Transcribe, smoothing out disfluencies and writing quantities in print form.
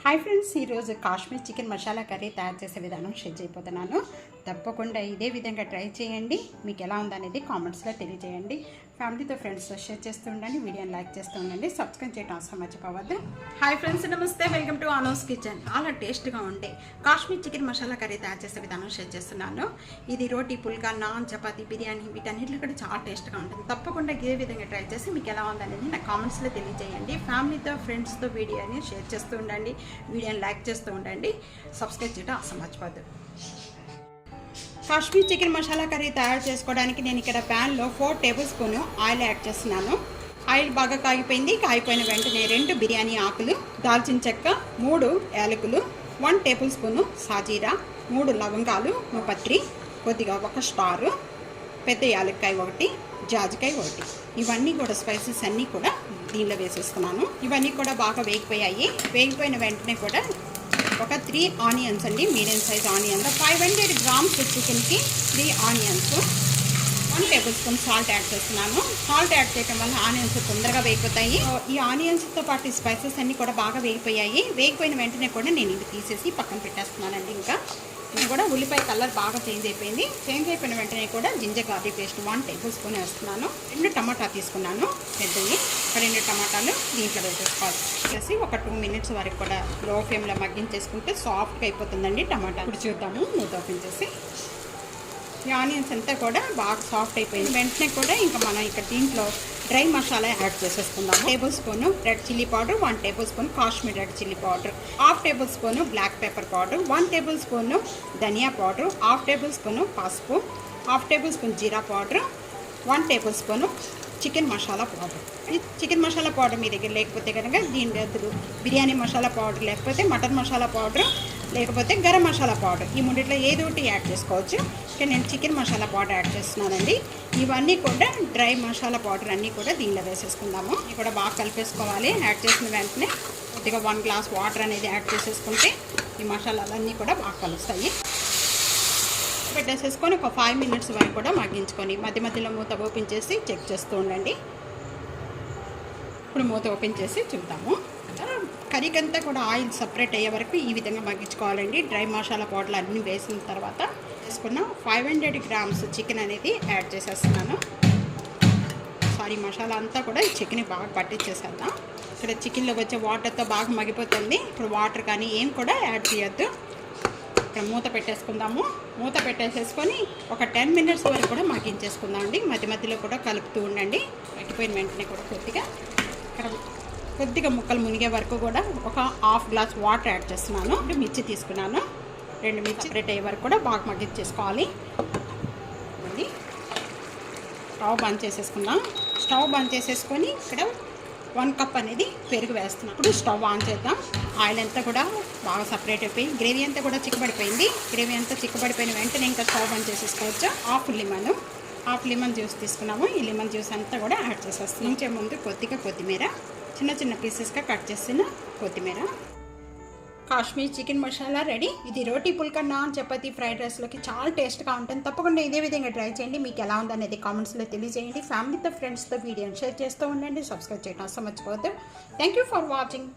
Hi friends, ఈరోజు Kashmir chicken masala curry తయారు చేసే విధానం షేర్ చేయబోతున్నాను. తప్పకుండా ఇదే విధంగా ట్రై చేయండి. మీకు ఎలా ఉందనేది కామెంట్స్లో తెలియజేయండి. ఫ్యామిలీతో ఫ్రెండ్స్తో షేర్ చేస్తూ ఉండండి. వీడియోని లైక్ చేస్తూ ఉండండి. సబ్స్క్రైబ్ చేయడం అసలు మర్చిపోవద్దు. హాయ్ ఫ్రెండ్స్, నమస్తే, వెల్కమ్ టు అనూస్ కిచెన్. చాలా టేస్ట్గా ఉండే కాశ్మీర్ చికెన్ మసాలా కర్రీ తయారు చేసే విధానం షేర్ చేస్తున్నాను. ఇది రోటీ, పుల్కా, నాన్, చపాతీ, బిర్యానీ వీటన్నిటిలో కూడా చాలా టేస్ట్గా ఉంటుంది. తప్పకుండా ఇదే విధంగా ట్రై చేసి మీకు ఎలా ఉందనేది నా కామెంట్స్లో తెలియజేయండి. ఫ్యామిలీతో ఫ్రెండ్స్తో వీడియోని షేర్ చేస్తూ ఉండండి. వీడియోని లైక్ చేస్తూ ఉండండి. సబ్స్క్రైబ్ చేయడం అసలు మర్చిపోద్దు. కాశ్మీర్ చికెన్ మసాలా కర్రీ తయారు చేసుకోవడానికి నేను ఇక్కడ ప్యాన్లో 4 టేబుల్ స్పూన్ ఆయిల్ యాడ్ చేస్తున్నాను. ఆయిల్ బాగా కాగిపోయింది. కాగిపోయిన వెంటనే 2 బిర్యానీ ఆకులు, దాల్చిన చెక్క, 3 యాలకులు, 1 టేబుల్ స్పూన్ సాజీరా, 3 లవంగాలు, పత్రి, కొద్దిగా 1 స్టారు, పెద్ద యాలక్కాయ 1, జాజికాయ 1. ఇవన్నీ కూడా స్పైసెస్ అన్నీ కూడా దీనిలో వేసేస్తున్నాను. ఇవన్నీ కూడా బాగా వేగిపోయాయి. వేగిపోయిన వెంటనే కూడా ఒక 3 ఆనియన్స్ అండి, మీడియం సైజ్ ఆనియన్స్. 500 గ్రామ్స్ చికెన్కి 3 onions, 1 table spoon salt add చేస్తున్నాను. సాల్ట్ యాడ్ చేయడం వల్ల ఆనియన్స్ తొందరగా వేగిపోతాయి. ఈ ఆనియన్స్తో పాటు ఈ స్పైసెస్ అన్నీ కూడా బాగా వేగిపోయాయి. వేగిపోయిన వెంటనే కూడా నేను ఇది తీసేసి పక్కన పెట్టేస్తున్నానండి. ఇంకా ఇది కూడా ఉల్లిపాయ కలర్ బాగా చేంజ్ అయిపోయింది. చేంజ్ అయిపోయిన వెంటనే కూడా ginger garlic paste 1 tablespoon వేస్తున్నాను. 2 టమాటా తీసుకున్నాను పెద్దవి. 2 టమాటాలు దీంట్లో వేసేసుకోవాలి. వేసి ఒక 2 మినిట్స్ వరకు కూడా లో ఫ్లేమ్లో మగ్గించేసుకుంటే సాఫ్ట్గా అయిపోతుందండి టమాటా. ఇప్పుడు చూద్దాము. మూత ఓపెన్ చేసి ఈ ఆనియన్స్ అంతా కూడా బాగా సాఫ్ట్ అయిపోయింది. వెంటనే కూడా ఇంకా మనం ఇక్కడ దీంట్లో డ్రై మసాలా యాడ్ చేసేసుకుందాం. Tablespoon red chilli powder, 1 tablespoon Kashmir red chilli powder, 1/2 tablespoon black pepper powder, 1 tablespoon ధనియా పౌడర్, 1/2 టేబుల్ స్పూన్ పసుపు, 1/2 టేబుల్ స్పూన్ జీరా powder, 1 tablespoon chicken masala powder. ఈ చికెన్ మసాలా పౌడర్ మీ దగ్గర లేకపోతే కనుక దీని బదులు బిర్యానీ మసాలా పౌడర్, లేకపోతే మటన్ మసాలా పౌడర్, లేకపోతే గరం మసాలా పౌడర్, ఈ మూడిట్లో ఏదో ఒకటి యాడ్ చేసుకోవచ్చు. ఇక్కడ నేను చికెన్ మసాలా పౌడర్ యాడ్ చేస్తున్నానండి. ఇవన్నీ కూడా డ్రై మసాలా పౌడర్ అన్నీ కూడా దీనిలో వేసేసుకుందాము. ఇవి కూడా బాగా కలిపేసుకోవాలి. యాడ్ చేసిన వెంటనే కొద్దిగా 1 గ్లాస్ వాటర్ అనేది యాడ్ చేసేసుకుంటే ఈ మసాలాలన్నీ కూడా బాగా కలుస్తాయి. పెట్టేసేసుకొని ఒక 5 మినిట్స్ వరకు కూడా మగ్గించుకొని మధ్య మధ్యలో మూత ఓపెన్ చేసి చెక్ చేస్తూ ఉండండి. ఇప్పుడు మూత ఓపెన్ చేసి చూద్దాము. కర్రీకి అంతా కూడా ఆయిల్ సపరేట్ అయ్యే వరకు ఈ విధంగా మగ్గించుకోవాలండి. డ్రై మసాలా పౌడర్లు అన్నీ వేసిన తర్వాత వేసుకున్న 500 గ్రామ్స్ చికెన్ అనేది యాడ్ చేసేస్తున్నాను. మసాలా అంతా కూడా ఈ చికెన్ బాగా పట్టించేసేద్దాం. ఇక్కడ చికెన్లో వచ్చే వాటర్తో బాగా మగ్గిపోతుంది. ఇప్పుడు వాటర్ కానీ ఏం కూడా యాడ్ చేయొద్దు. ఇక్కడ మూత పెట్టేసుకుందాము. మూత పెట్టేసేసుకొని ఒక 10 మినిట్స్ వరకు కూడా మగ్గించేసుకుందాం అండి. మధ్య మధ్యలో కూడా కలుపుతూ ఉండండి. మగ్గిపోయిన వెంటనే కూడా కొద్దిగా ముక్కలు మునిగే వరకు కూడా ఒక 1/2 గ్లాస్ వాటర్ యాడ్ చేస్తున్నాను. ఇప్పుడు మిర్చి తీసుకున్నాను. 2 మిర్చి రెడ్ అయ్యే వరకు కూడా బాగా మగ్గించేసుకోవాలి. స్టవ్ బంద్ చేసేసుకుందాం. స్టవ్ బంద్ చేసేసుకొని ఇక్కడ 1 కప్ అనేది పెరుగు వేస్తున్నాం. ఇప్పుడు స్టవ్ ఆన్ చేద్దాం. ఆయిల్ అంతా కూడా బాగా సపరేట్ అయిపోయి గ్రేవీ అంతా కూడా చిక్కబడిపోయింది. గ్రేవీ అంతా చిక్కబడిపోయిన వెంటనే ఇంకా స్టవ్ బంద్ చేసేసుకోవచ్చు. హాఫ్ లెమన్ జ్యూస్ తీసుకున్నాము. ఈ లెమన్ జ్యూస్ అంతా కూడా యాడ్ చేసేస్తాం. ఇంకే ముందు కొద్దిగా కొత్తిమీర, చిన్న పీసెస్గా కట్ చేసిన కొత్తిమీర. Kashmir chicken masala ready. ఇది రోటీ, పుల్కా, నాన్, చపాతీ, ఫ్రైడ్ రైస్లోకి చాలా టేస్ట్గా ఉంటుంది. తప్పకుండా ఇదే విధంగా ట్రై చేయండి. మీకు ఎలా ఉందనేది కామెంట్స్లో తెలియజేయండి. ఫ్యామిలీతో ఫ్రెండ్స్తో వీడియోని షేర్ చేస్తూ ఉండండి. సబ్స్క్రైబ్ చేయడం అసలు మర్చిపోవద్దు. Thank you for watching.